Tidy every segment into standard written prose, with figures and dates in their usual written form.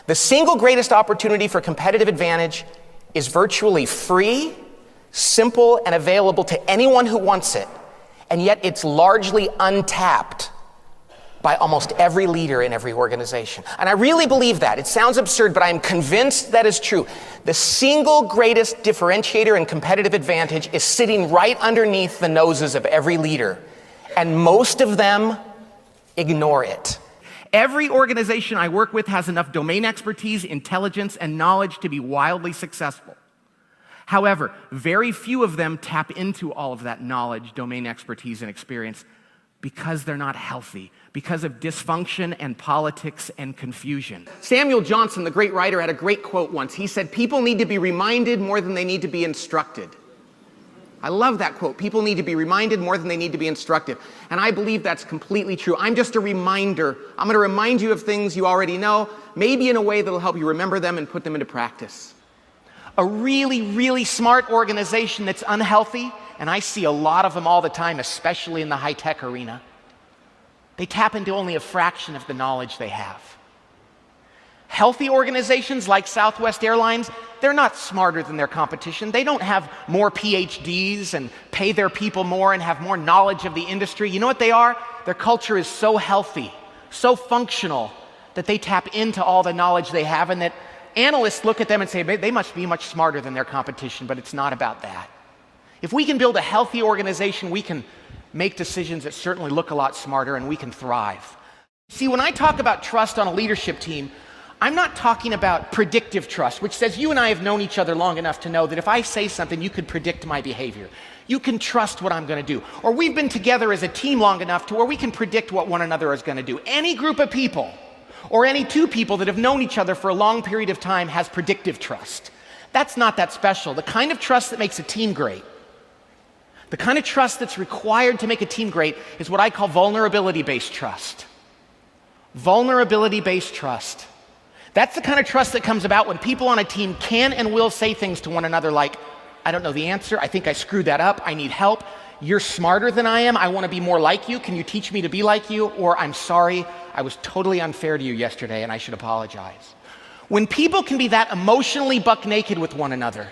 The single greatest opportunity for competitive advantage is virtually free, simple, and available to anyone who wants it, and yet it's largely untapped by almost every leader in every organization. And I really believe that. It sounds absurd, but I'm convinced that is true. The single greatest differentiator and competitive advantage is sitting right underneath the noses of every leader, and most of them ignore it. Every organization I work with has enough domain expertise, intelligence, and knowledge to be wildly successful. However, very few of them tap into all of that knowledge, domain expertise, and experience because they're not healthy, because of dysfunction and politics and confusion. Samuel Johnson, the great writer, had a great quote once. He said, "People need to be reminded more than they need to be instructed." I love that quote. People need to be reminded more than they need to be instructed. And I believe that's completely true. I'm just a reminder. I'm going to remind you of things you already know, maybe in a way that'll help you remember them and put them into practice. A really, really smart organization that's unhealthy, and I see a lot of them all the time, especially in the high-tech arena, they tap into only a fraction of the knowledge they have. Healthy organizations like Southwest Airlines, they're not smarter than their competition. They don't have more PhDs and pay their people more and have more knowledge of the industry. You know what they are? Their culture is so healthy, so functional, that they tap into all the knowledge they have, and that analysts look at them and say, they must be much smarter than their competition, but it's not about that. If we can build a healthy organization, we can make decisions that certainly look a lot smarter, and we can thrive. See, when I talk about trust on a leadership team, I'm not talking about predictive trust, which says you and I have known each other long enough to know that if I say something, you could predict my behavior. You can trust what I'm going to do. Or we've been together as a team long enough to where we can predict what one another is going to do. Any group of people, or any two people that have known each other for a long period of time, has predictive trust. That's not that special. The kind of trust that makes a team great, the kind of trust that's required to make a team great, is what I call vulnerability-based trust. Vulnerability-based trust. That's the kind of trust that comes about when people on a team can and will say things to one another like, "I don't know the answer, I think I screwed that up, I need help, you're smarter than I am, I want to be more like you, can you teach me to be like you?" Or, "I'm sorry, I was totally unfair to you yesterday and I should apologize." When people can be that emotionally buck naked with one another,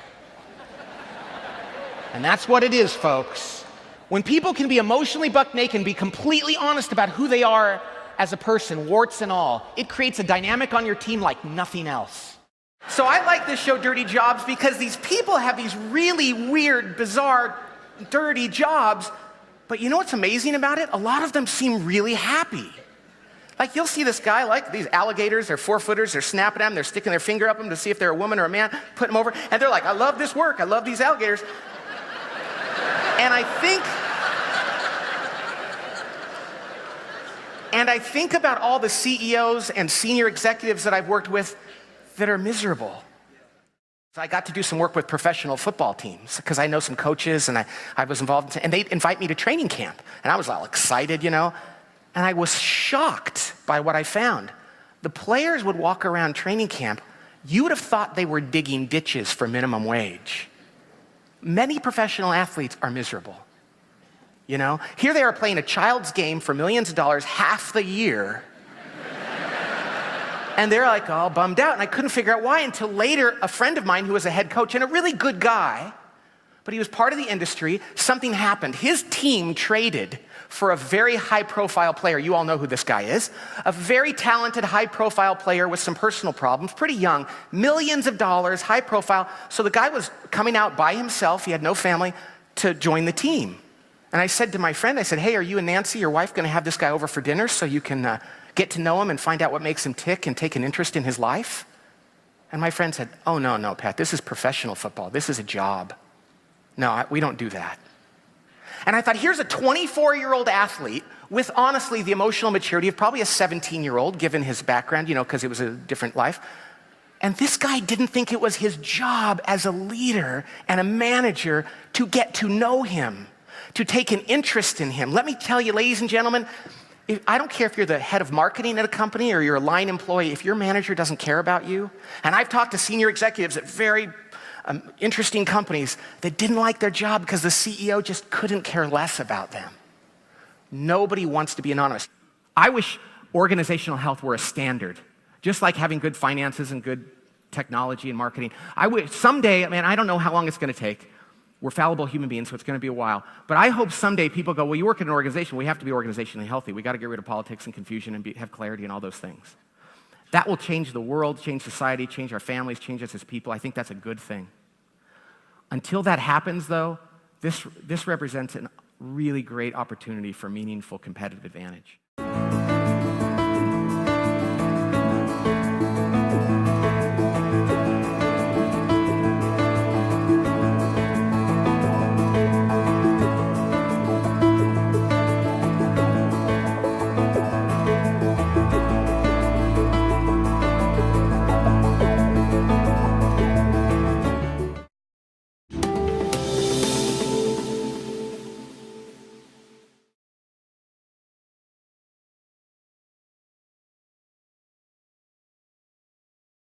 and that's what it is, folks. When people can be emotionally buck naked and be completely honest about who they are as a person, warts and all, it creates a dynamic on your team like nothing else. So I like this show, Dirty Jobs, because these people have these really weird, bizarre, dirty jobs, but you know what's amazing about it? A lot of them seem really happy. Like, you'll see this guy, like these alligators, they're 4-footers, they're snapping at them, they're sticking their finger up them to see if they're a woman or a man, put them over, and they're like, "I love this work, I love these alligators." And I think about all the CEOs and senior executives that I've worked with that are miserable. So I got to do some work with professional football teams because I know some coaches, and I was involved, and they'd invite me to training camp. And I was all excited, and I was shocked by what I found. The players would walk around training camp, you would have thought they were digging ditches for minimum wage. Many professional athletes are miserable. Here they are playing a child's game for millions of dollars half the year. And they're like all bummed out. And I couldn't figure out why until later, a friend of mine who was a head coach and a really good guy, but he was part of the industry, something happened. His team traded for a very high-profile player. You all know who this guy is. A very talented, high-profile player with some personal problems, pretty young, millions of dollars, high profile. So the guy was coming out by himself, he had no family, to join the team. And I said to my friend, I said, "Hey, are you and Nancy, your wife, going to have this guy over for dinner so you can get to know him and find out what makes him tick and take an interest in his life?" And my friend said, "Oh, no, Pat, this is professional football. This is a job. No, we don't do that." And I thought, here's a 24-year-old athlete with, honestly, the emotional maturity of probably a 17-year-old, given his background, because it was a different life. And this guy didn't think it was his job as a leader and a manager to get to know him, to take an interest in him. Let me tell you, ladies and gentlemen, I don't care if you're the head of marketing at a company or you're a line employee, if your manager doesn't care about you, and I've talked to senior executives at very interesting companies that didn't like their job because the CEO just couldn't care less about them. Nobody wants to be anonymous. I wish organizational health were a standard. Just like having good finances and good technology and marketing. I wish someday, man, I don't know how long it's going to take. We're fallible human beings, so it's going to be a while. But I hope someday people go, well, you work in an organization, we have to be organizationally healthy. We got to get rid of politics and confusion and have clarity and all those things. That will change the world, change society, change our families, change us as people. I think that's a good thing. Until that happens, though, this represents a really great opportunity for meaningful competitive advantage.